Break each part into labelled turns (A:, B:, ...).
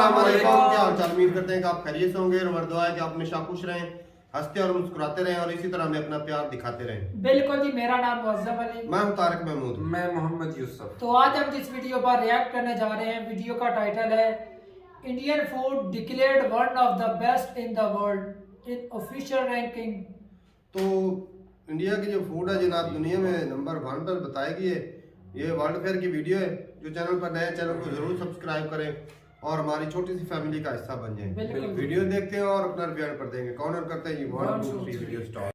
A: अस्सलाम वालेकुम। क्या हाल चाल? उम्मीद करते हैं कि आप खैरियत से होंगे और दुआ है कि आप हमेशा खुश रहें, हंसते और मुस्कुराते रहें और इसी तरह हमें अपना प्यार दिखाते रहें।
B: बिल्कुल जी, मेरा नाम मुअज्जम अली।
A: मैं हूं तारिक महमूद।
C: मैं मोहम्मद यूसुफ।
B: तो आज हम जिस वीडियो पर रिएक्ट करने जा रहे हैं, वीडियो का टाइटल है Indian food declared one of the best in the world in official ranking.
A: तो इंडिया की जो फूड है जनाब दुनिया में नंबर 1 पर बताएगी। ये वर्ल्ड फेयर की वीडियो है। जो चैनल पर नए चैनल को जरूर सब्सक्राइब करें और हमारी छोटी सी फैमिली का हिस्सा बन जाएं।
B: बिल्कुल।
A: वीडियो देखते हैं और अपना रिव्यू पर देंगे। कॉर्नर करते हैं जी 1 2 3 वीडियो स्टार्ट।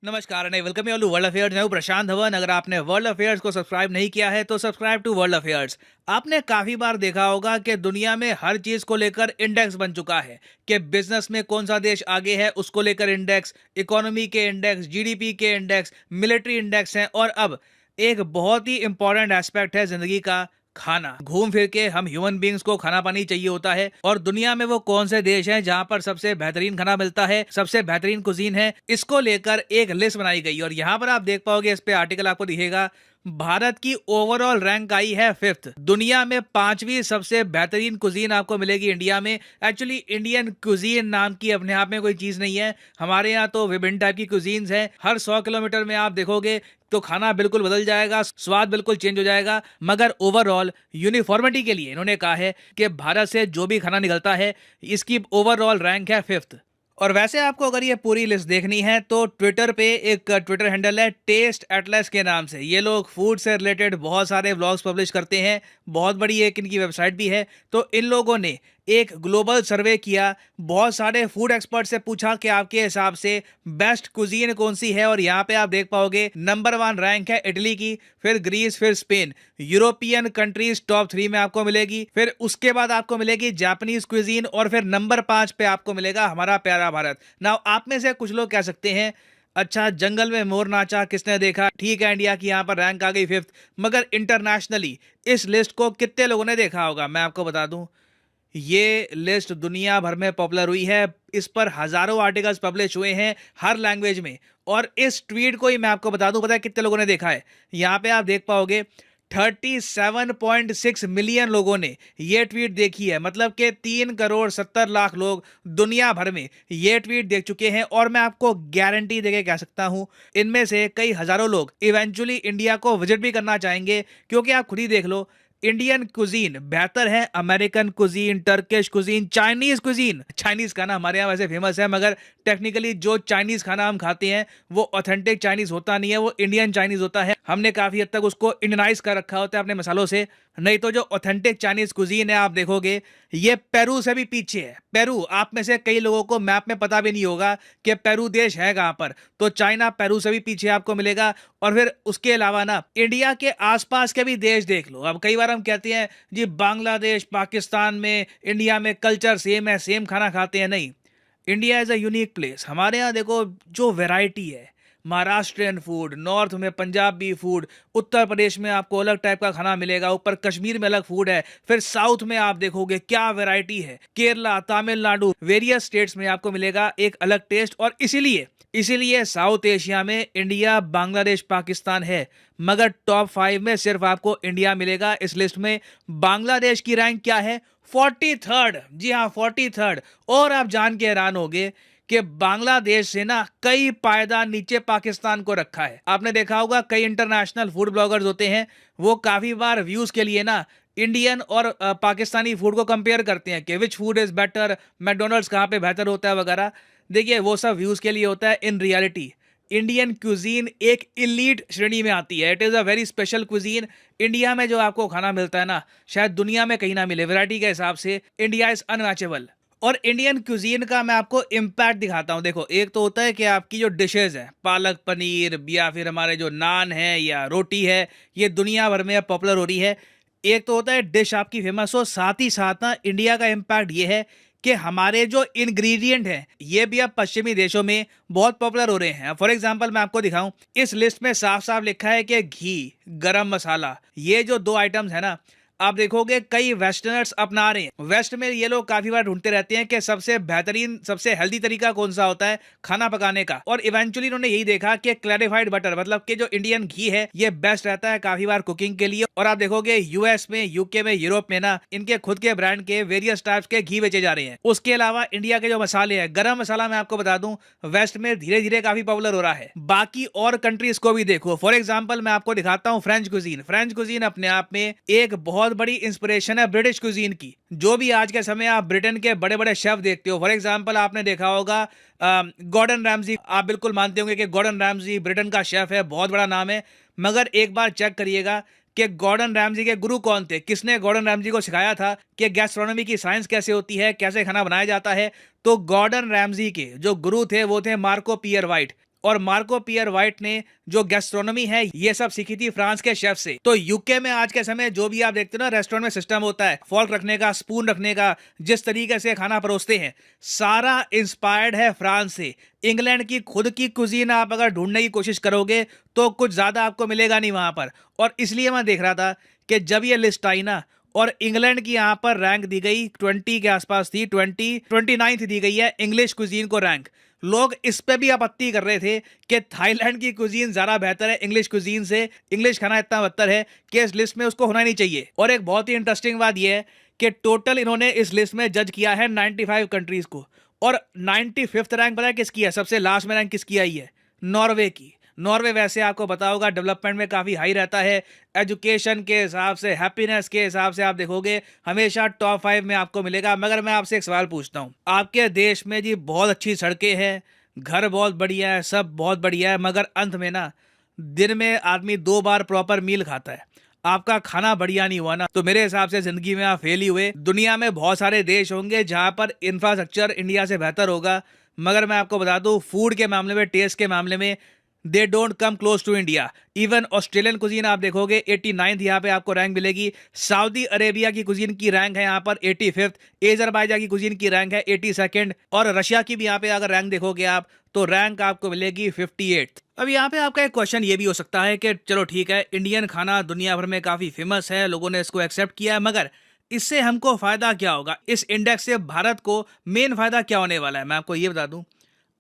D: नमस्कार and welcome you to world affairs. मैं हूं प्रशांत धवन। अगर आपने वर्ल्ड अफेयर्स को सब्सक्राइब नहीं किया है तो सब्सक्राइब टू वर्ल्ड अफेयर्स। आपने काफी बार देखा होगा कि दुनिया में हर चीज को लेकर इंडेक्स बन चुका है कि बिजनेस में कौन सा देश आगे है उसको लेकर इंडेक्स, इकोनॉमी के इंडेक्स, जीडीपी के इंडेक्स, मिलिट्री इंडेक्स हैं। और अब एक बहुत ही इंपॉर्टेंट एस्पेक्ट है जिंदगी का, खाना। घूम फिर के हम ह्यूमन बींग्स को खाना पानी चाहिए होता है और दुनिया में वो कौन से देश हैं जहां पर सबसे बेहतरीन खाना मिलता है, सबसे बेहतरीन कुजीन है, इसको लेकर एक लिस्ट बनाई गई। और यहाँ पर आप देख पाओगे, इस पे आर्टिकल आपको दिखेगा, भारत की ओवरऑल रैंक आई है 5th। दुनिया में 5वीं सबसे बेहतरीन कुजीन आपको मिलेगी इंडिया में। एक्चुअली इंडियन कुजीन नाम की अपने आप में कोई चीज नहीं है। हमारे यहाँ तो विभिन्न टाइप की कुजीन्स हैं। हर 100 किलोमीटर में आप देखोगे तो खाना बिल्कुल बदल जाएगा, स्वाद बिल्कुल चेंज हो जाएगा। मगर ओवरऑल यूनिफॉर्मिटी के लिए इन्होंने कहा है कि भारत से जो भी खाना निकलता है इसकी ओवरऑल रैंक है 5th। और वैसे आपको अगर ये पूरी लिस्ट देखनी है तो ट्विटर पे एक ट्विटर हैंडल है टेस्ट एटलस के नाम से। ये लोग फूड से रिलेटेड बहुत सारे व्लॉग्स पब्लिश करते हैं। बहुत बड़ी एक इनकी वेबसाइट भी है। तो इन लोगों ने एक ग्लोबल सर्वे किया, बहुत सारे फूड एक्सपर्ट से पूछा कि आपके हिसाब से बेस्ट कुजीन कौन सी है। और यहाँ पे आप देख पाओगे नंबर 1 रैंक है इटली की, फिर ग्रीस, फिर स्पेन। यूरोपियन कंट्रीज टॉप 3 में आपको मिलेगी, फिर उसके बाद आपको मिलेगी जापानीज कुजीन और फिर नंबर 5 पे आपको मिलेगा हमारा प्यारा भारत। नाउ आप में से कुछ लोग कह सकते हैं, अच्छा जंगल में मोर नाचा किसने देखा। ठीक है, इंडिया की यहाँ पर रैंक आ गई 5th, मगर इंटरनेशनली इस लिस्ट को कितने लोगों ने देखा होगा मैं आपको बता दूं। ये लिस्ट दुनिया भर में पॉपुलर हुई है। इस पर हजारों आर्टिकल्स पब्लिश हुए हैं हर लैंग्वेज में। और इस ट्वीट को ही मैं आपको बता दूं, पता है कितने लोगों ने देखा है। यहाँ पे आप देख पाओगे 37.6 मिलियन लोगों ने ये ट्वीट देखी है। मतलब कि 3 करोड़ 70 लाख लोग दुनिया भर में ये ट्वीट देख चुके हैं। और मैं आपको गारंटी देके कह सकता हूं, इनमें से कई हजारों लोग इवेंचुअली इंडिया को विजिट भी करना चाहेंगे। क्योंकि आप खुद ही देख लो, इंडियन कुजीन बेहतर है American cuisine, Turkish cuisine, Chinese cuisine. Chinese खाना हमारे यहाँ वैसे फेमस है, मगर टेक्निकली जो चाइनीज खाना हम खाते हैं वो ऑथेंटिक चाइनीज होता नहीं है, वो इंडियन चाइनीज होता है। हमने काफी हद तक उसको इंडियनाइज कर रखा होता है अपने मसालों से। नहीं तो जो ऑथेंटिक चाइनीज कुजीन है आप देखोगे ये पेरू से भी पीछे है। पेरू, आप में से कई लोगों को मैप में पता भी नहीं होगा कि पेरू देश है कहां पर। तो चाइना पेरू से भी पीछे आपको मिलेगा। और फिर उसके अलावा ना इंडिया के आसपास के भी देश देख लो। अब कई बार हम कहते हैं जी बांग्लादेश, पाकिस्तान में, इंडिया में कल्चर सेम है, सेम खाना खाते हैं। नहीं, India is a unique place. हमारे यहाँ देखो जो वैरायटी है, महाराष्ट्रियन फूड, नॉर्थ में पंजाबी फूड, उत्तर प्रदेश में आपको अलग टाइप का खाना मिलेगा, ऊपर कश्मीर में अलग फूड है, फिर साउथ में आप देखोगे क्या वैरायटी है, केरला, तमिलनाडु, वेरियस स्टेट्स में आपको मिलेगा एक अलग टेस्ट। और इसीलिए साउथ एशिया में इंडिया, बांग्लादेश, पाकिस्तान है, मगर टॉप 5 में सिर्फ आपको इंडिया मिलेगा इस लिस्ट में। बांग्लादेश की रैंक क्या है? 43rd। जी हाँ, 43rd। और आप जान के हैरान होगे कि बांग्लादेश से ना कई पायदान नीचे पाकिस्तान को रखा है। आपने देखा होगा कई इंटरनेशनल फूड ब्लॉगर्स होते हैं, वो काफी बार व्यूज के लिए ना इंडियन और पाकिस्तानी फूड को कंपेयर करते हैं कि which food is better, McDonald's कहाँ पे बेहतर होता है वगैरह। देखिए वो सब व्यूज के लिए होता है। इन रियलिटी इंडियन क्यूजीन एक इलीट श्रेणी में आती है। It is a very special cuisine. India में जो आपको खाना मिलता है ना, शायद दुनिया में कहीं ना मिले। वैरायटी के हिसाब से इंडिया इज अनमैचेबल। और इंडियन क्यूजीन का मैं आपको इम्पैक्ट दिखाता हूँ। देखो, एक तो होता है कि आपकी जो डिशेज है, पालक पनीर या फिर हमारे जो नान है या रोटी है, ये दुनिया भर में पॉपुलर हो रही है। एक तो होता है डिश आपकी फेमस हो, साथ ही साथ ना इंडिया का इम्पैक्ट ये है कि हमारे जो इंग्रेडिएंट हैं ये भी अब पश्चिमी देशों में बहुत पॉपुलर हो रहे हैं। फॉर एग्जांपल मैं आपको दिखाऊं, इस लिस्ट में साफ साफ लिखा है कि घी, गरम मसाला, ये जो 2 आइटम्स है ना, आप देखोगे कई वेस्टर्नर्स अपना रहे हैं। वेस्ट में ये लोग काफी बार ढूंढते रहते हैं कि सबसे बेहतरीन, सबसे हेल्दी तरीका कौन सा होता है खाना पकाने का, और इवेंचुअली इन्होंने यही देखा कि क्लैरिफाइड बटर, मतलब कि जो इंडियन घी है, ये बेस्ट रहता है काफी बार कुकिंग के लिए। और आप देखोगे यूएस में, यूके में, यूरोप में ना, इनके खुद के ब्रांड के वेरियस टाइप्स के घी बेचे जा रहे हैं। उसके अलावा इंडिया के जो मसाले हैं, गरम मसाला मैं आपको बता दूं वेस्ट में धीरे धीरे काफी पॉपुलर हो रहा है। बाकी और कंट्रीज को भी देखो, फॉर एग्जांपल मैं आपको दिखाता हूं फ्रेंच कुजीन। फ्रेंच कुजीन अपने आप में एक बहुत बड़ी इंस्पिरेशन है ब्रिटिश कुजीन की। जो भी आज के समय आप ब्रिटेन के बड़े बड़े शेफ देखते हो, फॉर एग्जांपल आपने देखा होगा गॉर्डन रैमजी, आप बिल्कुल मानते होंगे कि गॉर्डन रैमजी ब्रिटेन का शेफ है, बहुत बड़ा नाम है। मगर एक बार चेक करिएगा कि गॉर्डन रैमजी के गुरु कौन थे, किसने गॉर्डन रैमजी को सिखाया था कि गैस्ट्रोनॉमी की साइंस कैसे होती है, कैसे खाना बनाया जाता है। तो गॉर्डन रैमजी के जो गुरु थे वो थे मार्को पियर वाइट, और मार्को पियर वाइट ने जो गैस्ट्रोनॉमी है ये सब सीखी थी फ्रांस के शेफ से। तो यूके में आज के समय जो भी आप देखते हो ना, रेस्टोरेंट में सिस्टम होता है फॉर्क रखने का, स्पून रखने का, जिस तरीके से खाना परोसते हैं, सारा इंस्पायर्ड है फ्रांस से। इंग्लैंड की खुद की कुजीन आप अगर ढूंढने की कोशिश करोगे तो कुछ ज्यादा आपको मिलेगा नहीं वहां पर। और इसलिए मैं देख रहा था कि जब ये लिस्ट आई ना, और इंग्लैंड की यहां पर रैंक दी गई 20 के आसपास थी, 29 दी गई है इंग्लिश कुजीन को रैंक। लोग इस पे भी आपत्ति कर रहे थे कि थाईलैंड की कुजीन ज्यादा बेहतर है इंग्लिश कुजीन से, इंग्लिश खाना इतना बेहतर है कि इस लिस्ट में उसको होना नहीं चाहिए। और एक बहुत ही इंटरेस्टिंग बात यह है कि टोटल इन्होंने इस लिस्ट में जज किया है 95 कंट्रीज को, और 95th रैंक पता है किसकी है? सबसे लास्ट में रैंक किसकी आई है? नॉर्वे की। नॉर्वे वैसे आपको पता होगा डेवलपमेंट में काफ़ी हाई रहता है, एजुकेशन के हिसाब से, हैप्पीनेस के हिसाब से आप देखोगे हमेशा टॉप 5 में आपको मिलेगा। मगर मैं आपसे एक सवाल पूछता हूँ, आपके देश में जी बहुत अच्छी सड़कें हैं, घर बहुत बढ़िया है, सब बहुत बढ़िया है, मगर अंत में ना दिन में आदमी 2 बार प्रॉपर मील खाता है, आपका खाना बढ़िया नहीं हुआ ना, तो मेरे हिसाब से जिंदगी में आप फेल ही हुए। दुनिया में बहुत सारे देश होंगे जहां पर इंफ्रास्ट्रक्चर इंडिया से बेहतर होगा, मगर मैं आपको बता दूं फूड के मामले में, टेस्ट के मामले में they don't come close to India. Even Australian cuisine आप देखोगे 89th यहाँ पे आपको रैंक मिलेगी। सऊदी अरेबिया की कुजीन की रैंक है यहाँ पर 85th, अजरबैजान की कुजीन की रैंक है 82nd, और रशिया की भी यहाँ पे अगर रैंक देखोगे आप तो रैंक आपको मिलेगी 58th। अब यहाँ पे आपका एक क्वेश्चन ये भी हो सकता है कि चलो ठीक है, इंडियन खाना दुनिया भर में काफी फेमस है, लोगों ने इसको एक्सेप्ट किया है, मगर इससे हमको फायदा क्या होगा? इस इंडेक्स से भारत को मेन फायदा क्या होने वाला है? मैं आपको ये बता दूं,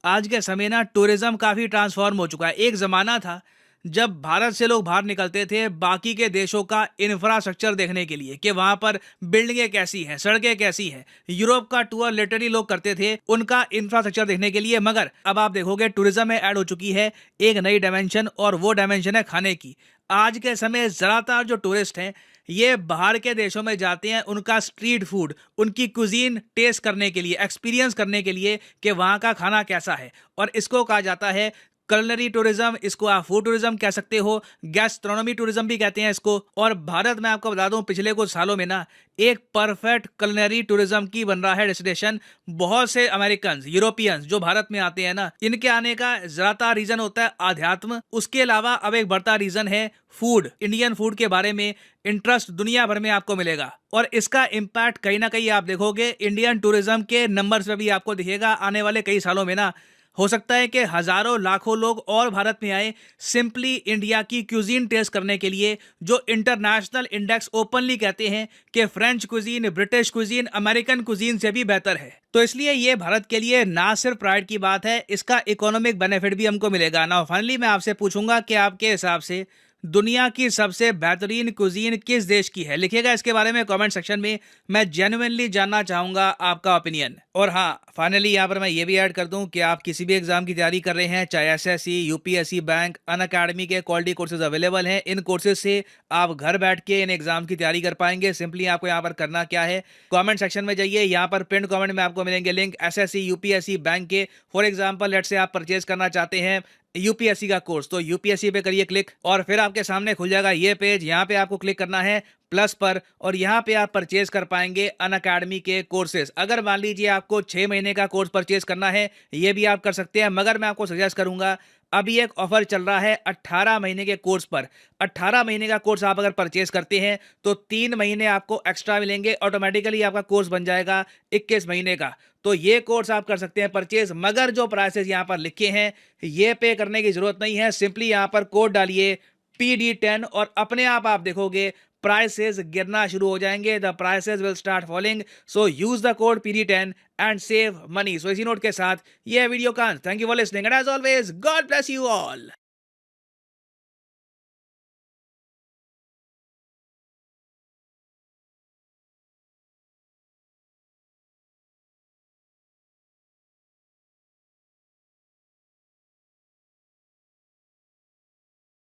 D: आज के समय ना टूरिज्म काफी ट्रांसफॉर्म हो चुका है। एक जमाना था जब भारत से लोग बाहर निकलते थे बाकी के देशों का इंफ्रास्ट्रक्चर देखने के लिए कि वहां पर बिल्डिंगें कैसी हैं, सड़कें कैसी हैं। यूरोप का टूर लिटरली लोग करते थे उनका इंफ्रास्ट्रक्चर देखने के लिए। मगर अब आप देखोगे टूरिज्म में ऐड हो चुकी है एक नई डायमेंशन, और वो डायमेंशन है खाने की। आज के समय ज्यादातर जो टूरिस्ट हैं ये बाहर के देशों में जाते हैं उनका स्ट्रीट फूड, उनकी कुजीन टेस्ट करने के लिए, एक्सपीरियंस करने के लिए कि वहाँ का खाना कैसा है। और इसको कहा जाता है कलनरी टूरिज्म, इसको आप फूड टूरिज्म कह सकते हो, गैस्ट्रोनॉमी टूरिज्म भी कहते हैं इसको। और भारत में आपको बता दूं पिछले कुछ सालों में ना एक परफेक्ट कलनरी टूरिज्म की बन रहा है डेस्टिनेशन। बहुत से अमेरिकन, यूरोपियंस जो भारत में आते हैं ना, इनके आने का ज्यादातर रीजन होता है आध्यात्म। उसके अलावा अब एक बढ़ता रीजन है फूड। इंडियन फूड के बारे में इंटरेस्ट दुनिया भर में आपको मिलेगा, और इसका इम्पैक्ट कहीं ना कहीं आप देखोगे इंडियन टूरिज्म के नंबर्स में भी आपको दिखेगा आने वाले कई सालों में ना। हो सकता है कि हजारों लाखों लोग और भारत में आए सिंपली इंडिया की क्यूजीन टेस्ट करने के लिए, जो इंटरनेशनल इंडेक्स ओपनली कहते हैं कि French cuisine, British cuisine, American cuisine से भी बेहतर है। तो इसलिए ये भारत के लिए ना सिर्फ प्राइड की बात है, इसका इकोनॉमिक बेनिफिट भी हमको मिलेगा ना। फाइनली मैं आपसे पूछूंगा कि आपके हिसाब से दुनिया की सबसे बेहतरीन कुजीन किस देश की है? लिखिएगा इसके बारे में कमेंट सेक्शन में, मैं जेन्युइनली जानना चाहूंगा आपका ओपिनियन। और हाँ, फाइनली यहाँ पर मैं ये भी ऐड कर दूं कि आप किसी भी एग्जाम की तैयारी कर रहे हैं, चाहे एसएससी, यूपीएससी, बैंक, अनअकैडमी के क्वालिटी कोर्सेज अवेलेबल हैं। इन कोर्सेज से आप घर बैठ के इन एग्जाम की तैयारी कर पाएंगे। सिंपली आपको यहाँ पर करना क्या है, कमेंट सेक्शन में जाइए, यहाँ पर पिन कमेंट में आपको मिलेंगे लिंक एसएससी, यूपीएससी, बैंक के। फॉर एग्जाम्पल लेट से आप परचेज करना चाहते हैं यूपीएससी का कोर्स, तो यूपीएससी पे करिए क्लिक, और फिर आपके सामने खुल जाएगा ये पेज। यहाँ पे आपको क्लिक करना है प्लस पर, और यहाँ पे आप परचेज कर पाएंगे अनअकैडमी के कोर्सेज। अगर मान लीजिए आपको 6 महीने का कोर्स परचेज करना है, ये भी आप कर सकते हैं, मगर मैं आपको सजेस्ट करूंगा अभी एक ऑफर चल रहा है 18 महीने के कोर्स पर। 18 महीने का कोर्स आप अगर परचेज करते हैं तो 3 महीने आपको एक्स्ट्रा मिलेंगे, ऑटोमेटिकली आपका कोर्स बन जाएगा 21 महीने का। तो ये कोर्स आप कर सकते हैं परचेज, मगर जो प्राइसेस यहाँ पर लिखे हैं ये पे करने की जरूरत नहीं है। सिंपली यहाँ पर कोड डालिए PD10 और अपने आप देखोगे प्राइसेस गिरना शुरू हो जाएंगे, the prices will start falling, so use the code PD10 and save money. So इसी नोट के साथ ये वीडियो का अंत। Thank you for listening and as always God bless you all.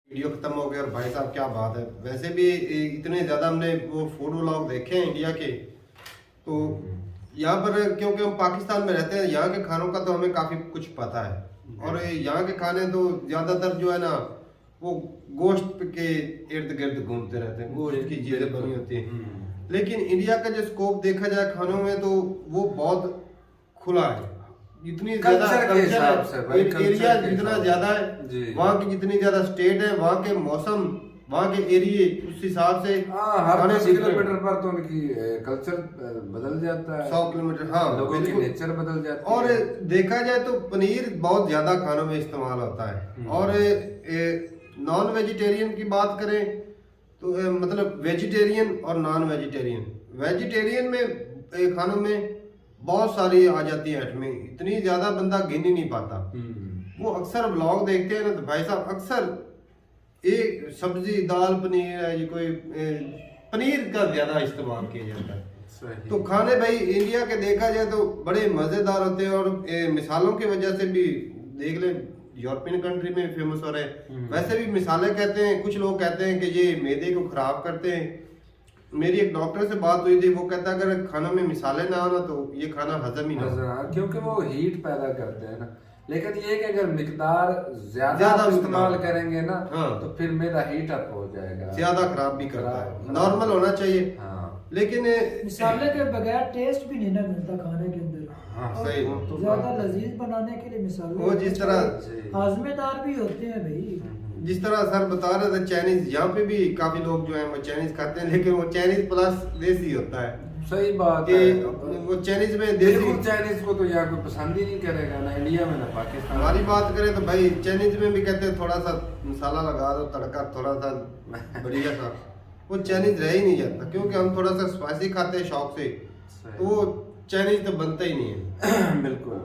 A: Video खत्म हो गया और भाई साहब क्या बात है। वैसे भी इतने ज़्यादा हमने वो फूड व्लॉग देखे हैं इंडिया के, तो यहाँ पर क्योंकि हम पाकिस्तान में रहते हैं, यहाँ के खानों का तो हमें काफ़ी कुछ पता है। और यहाँ के खाने तो ज़्यादातर जो है ना वो गोश्त के इर्द गिर्द घूमते रहते हैं, गोश्त की चीज़ें बनी होती हैं। लेकिन इंडिया का जो स्कोप देखा जाए खानों में तो वो बहुत खुला है। जितनी ज्यादा एरिया जितना ज्यादा है, वहाँ की जितनी ज्यादा स्टेट है, वहाँ के मौसम, वहाँ के एरिया, उस हिसाब से
C: हर 10 किलोमीटर पर तो उनकी कल्चर बदल जाता है,
A: 100 किलोमीटर, हाँ
C: लोगों की नेचर बदल जाती है।
A: और देखा जाए तो पनीर बहुत ज्यादा खानों में इस्तेमाल होता है। और नॉन वेजिटेरियन की बात करें तो मतलब वेजिटेरियन और नॉन वेजिटेरियन, वेजिटेरियन में खानों में बहुत सारी आ जाती है आइटमें, इतनी ज्यादा बंदा गिन ही नहीं पाता। वो अक्सर ब्लॉग देखते हैं ना तो भाई साहब अक्सर एक सब्जी दाल पनीर है, ये कोई पनीर का ज्यादा इस्तेमाल किया जाता है। तो खाने भाई इंडिया के देखा जाए तो बड़े मजेदार होते हैं। और मिसालों की वजह से भी देख ले, यूरोपियन कंट्री में फेमस हो रहे हैं। वैसे भी मिसालें कहते हैं, कुछ लोग कहते हैं कि ये मैदे को खराब करते हैं। मेरी एक डॉक्टर से बात हुई थी, वो कहता है अगर खानों में मिसाले ना हो ना तो ये खाना हजम ही ना हो,
C: क्योंकि वो हीट पैदा करते हैं ना। लेकिन ये कि अगर मिकदार ज्यादा इस्तेमाल करेंगे ना,
A: हाँ,
C: तो फिर मेरा हीट अप हो जाएगा,
A: ज्यादा खराब भी करता है। नॉर्मल होना चाहिए।
C: हाँ।
A: लेकिन
B: मिसाले के बगैर टेस्ट भी नहीं ना मिलता खाने के अंदर।
C: हाँ,
A: सही।
C: तो
B: ज्यादा लजीज बनाने के लिए मिसाले
A: वो जिस तरह
B: हाजमेदार भी होते हैं भाई।
A: जिस तरह सर बता रहे थे चाइनीज, यहाँ पे भी काफी लोग जो है वो चाइनीज खाते हैं, लेकिन वो चाइनीज प्लस देसी होता है।
C: सही बात
A: कि
C: है।
A: वो चाइनीज में देसी,
C: चाइनीज को तो यहाँ कोई पसंद ही नहीं करेगा, ना इंडिया में ना पाकिस्तान।
A: हमारी बात करें तो भाई चाइनीज में भी कहते हैं थोड़ा सा मसाला लगा दो, तड़का थोड़ा सा बढ़िया सा, वो चाइनीज रह ही नहीं जाता। क्योंकि हम थोड़ा सा स्पाइसी खाते हैं शौक से, तो वो चाइनीज तो बनता ही नहीं है।
C: बिल्कुल।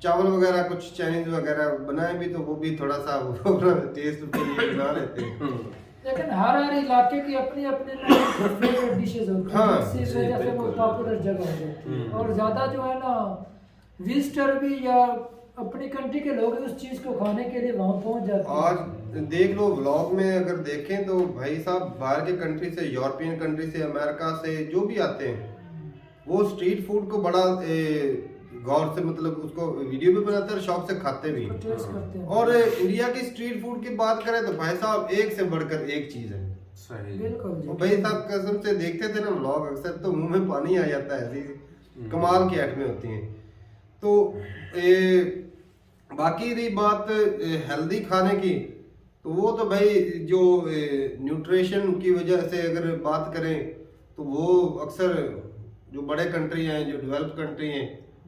A: चावल वगैरह कुछ चाइनीज वगैरह बनाए भी तो वो भी थोड़ा सा टेस्ट के लिए बना लेते हैं।
B: लेकिन हर इलाके की अपनी अपनी फेवरेट डिशेस होती हैं,
A: हाँ,
B: जिसकी वजह से वो पॉपुलर जगह हो जाती है। और ज्यादा जो है ना विजिटर भी या अपनी कंट्री के लोग उस चीज को खाने के लिए वहां पहुंच जाते हैं।
A: आज देख लो व्लॉग में अगर देखें तो भाई साहब बाहर के कंट्री से, यूरोपियन कंट्री से, अमेरिका से जो भी आते हैं वो स्ट्रीट फूड को बड़ा गौर से मतलब उसको वीडियो भी बनाते हैं और शौक से खाते भी हैं। और इंडिया की स्ट्रीट फूड की बात करें तो भाई साहब एक से बढ़कर एक चीज है।
C: सही।
B: बिल्कुल
A: भाई साहब कसम से देखते थे ना व्लॉग, अक्सर तो मुंह में पानी आ जाता है, ऐसी कमाल की आइटमें होती हैं। तो बाकी रही बात हेल्दी खाने की, तो वो तो भाई जो न्यूट्रिशन की वजह से अगर बात करें तो वो अक्सर जो बड़े कंट्री हैं, जो डेवलप कंट्री हैं,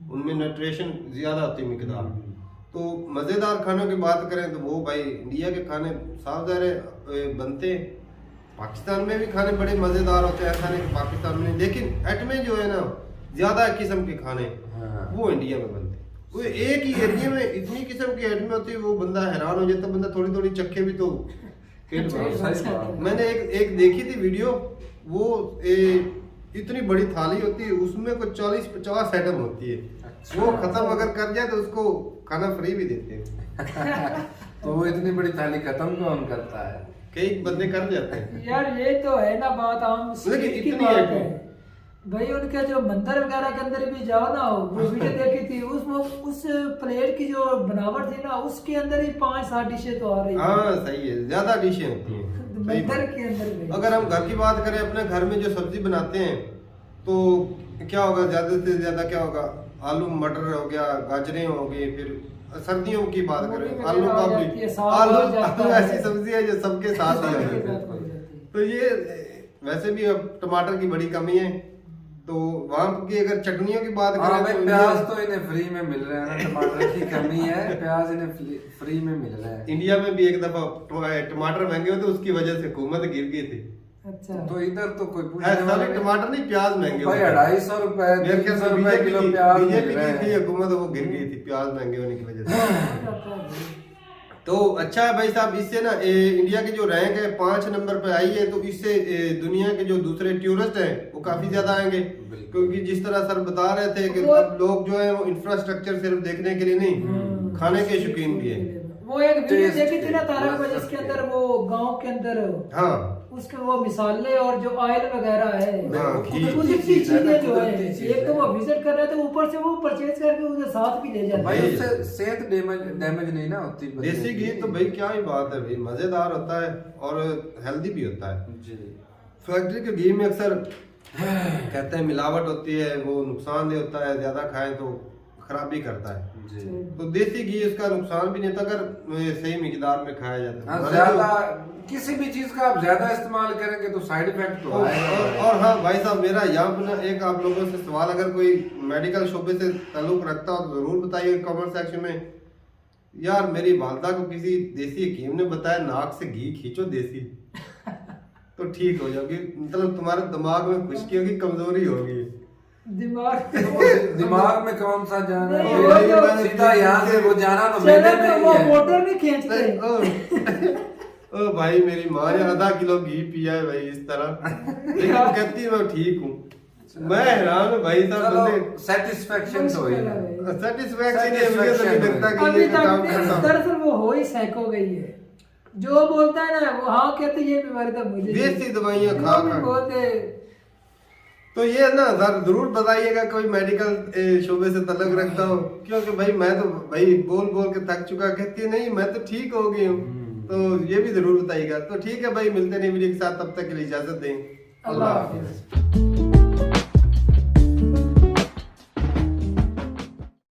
A: उनमें न्यूट्रिशन ज़्यादा होती है मिकदार। तो मज़ेदार खानों की बात करें तो वो भाई इंडिया के खाने साफ ज़ाहिर बनते हैं। पाकिस्तान में भी खाने बड़े मज़ेदार होते हैं, ऐसा नहीं कि पाकिस्तान में नहीं, लेकिन आइटमें जो है ना ज़्यादा किस्म के खाने वो इंडिया में बनते हैं। वो एक ही एरिया में इतनी किस्म की आइटमें होती है, वो बंदा हैरान हो जाता है। बंदा थोड़ी थोड़ी चखे भी तो मैंने एक देखी थी वीडियो, वो इतनी बड़ी थाली होती है, उसमें कोई 40-50 आइटम होती है। अच्छा। वो खत्म अगर कर जाए तो उसको खाना फ्री भी देते हैं।
C: तो वो इतनी बड़ी थाली खत्म कौन करता है?
A: कई बंदे कर जाते हैं
B: यार। ये तो है ना बात, आम
A: की बात है
B: भाई। उनके जो मंदिर वगैरह के अंदर भी जाओ ना, वो वीडियो देखी थी, उसमें उस प्लेट की जो बनावट थी ना, उसके अंदर ही 5-7 डिशें तो आ रही।
A: हाँ सही है, ज्यादा डिशें होती हैं
B: मंदिर के अंदर।
A: अगर हम घर की बात करें, अपने घर में जो सब्जी बनाते हैं तो क्या होगा, ज्यादा से ज्यादा क्या होगा, आलू मटर हो गया, गाजरें हो गई। फिर सर्दियों की बात करें, आलू का भी, आलू ऐसी सब्जी है जो सबके साथ ही है। तो ये वैसे भी अब टमाटर की बड़ी कमी है, तो वहाँ की अगर चटनियों की बात करें तो
C: प्याज तो इन्हें फ्री में मिल रहे हैं, टमाटर की कमी है, प्याज इन्हें फ्री में मिल रहा है।
A: इंडिया में भी एक दफा टमाटर महंगे हुए तो उसकी वजह से हुकूमत गिर गई थी।
B: अच्छा
C: तो इधर तो कोई
A: है
C: पूछने वाला
A: सारे
C: नहीं।
A: टमाटर नहीं, प्याज महंगे
C: भाई
A: होते हैं।
C: 250 रुपए
A: मेरे ख्याल
C: 300
A: से
C: रुपए किलो प्याज मिल
A: बीजेपी
C: रहे
A: की थी
C: हैं।
A: हुकूमत, वो गिर गई थी प्याज महंगे होने की वजह से।
B: हाँ।
A: तो अच्छा है भाई साहब, इससे ना इंडिया की जो रैंक है 5 नंबर पे आई है, तो इससे दुनिया के जो दूसरे टूरिस्ट हैं वो काफी ज्यादा आएंगे। क्योंकि जिस तरह सर बता रहे थे कि अब लोग जो है वो इंफ्रास्ट्रक्चर सिर्फ देखने के लिए नहीं, खाने के शौकीन भी है।
B: वो एक वीडियो देखी थी ना तारक में, जिसके अंदर वो गांव के अंदर
A: हाँ
B: उसके वो मिसाले और जो ऑयल वगैरह है,
A: हाँ, घी।
B: कुदरती चीजें जो है, एक तो वो विजिट कर रहे थे, ऊपर से वो परचेज करके उसके साथ भी ले जाते
C: भाई
B: हैं।
C: उससे सेहत डैमेज नहीं ना होती।
A: देसी घी तो भाई क्या ही बात है भाई, मजेदार होता है और हेल्दी भी होता है।
C: जी
A: फैक्ट्री के घी में अक्सर कहते हैं मिलावट होती है, वो नुकसानदेह होता है, ज्यादा खाएं तो खराबी करता है।
C: जी
A: तो देसी घी इसका नुकसान भी नहीं होता अगर सही मिकदार में खाया जाता है।
C: हाँ, ज्यादा किसी भी चीज का आप ज्यादा इस्तेमाल करेंगे तो साइड इफेक्ट तो आएगा।
A: और हाँ भाई साहब, मेरा यहाँ पर ना एक आप लोगों से सवाल, अगर कोई मेडिकल शोबे से ताल्लुक रखता हो तो जरूर बताइए कमेंट सेक्शन में। यार मेरी वालदा को किसी देसी हकीम ने बताया नाक से घी खींचो देसी तो ठीक हो जाओगी, मतलब तुम्हारे दिमाग में खुश्की होगी, कमजोरी होगी।
C: दिमाग में कौन सा जाना
B: नहीं,
C: है?
B: वो जो-
C: सीधा यहाँ से वो जाना तो
B: चलो
C: मेरे
B: तो
C: में
B: वो
C: ही है।
B: मोटर नहीं खींचते।
A: ओ भाई मेरी माँ ने आधा किलो घी पिया है भाई इस तरह, लेकिन कहती है मैं ठीक हूँ। मैं हैरान हूँ भाई साहब,
C: चलो
A: बंदे
C: सेटिस्फेक्शन तो ही है।
A: सेटिस्फैक्शन है, मुझे तो नहीं लगता कि
B: अभी
A: ये काम
B: तक
A: करता।
B: दरअसल वो हो ही सैक हो गई है। जो बोलता है ना वो हाँ कहते ये बीमारी तो मुझे
A: देसी दवाइयाँ
B: जो
A: खा
B: भी
A: खा।
B: बोलते।
A: तो ये ना सर जरूर बताइएगा कोई मेडिकल शोबे से तल्लुक रखता हो, क्योंकि भाई मैं तो भाई बोल बोल के थक चुका, कहती है नहीं मैं तो ठीक हो गई हूँ। तो ये भी जरूर बताइएगा। तो ठीक है भाई, मिलते नहीं वीडियो के साथ, तब तक के लिए इजाजत दें।
B: अल्लाह हाफिज़।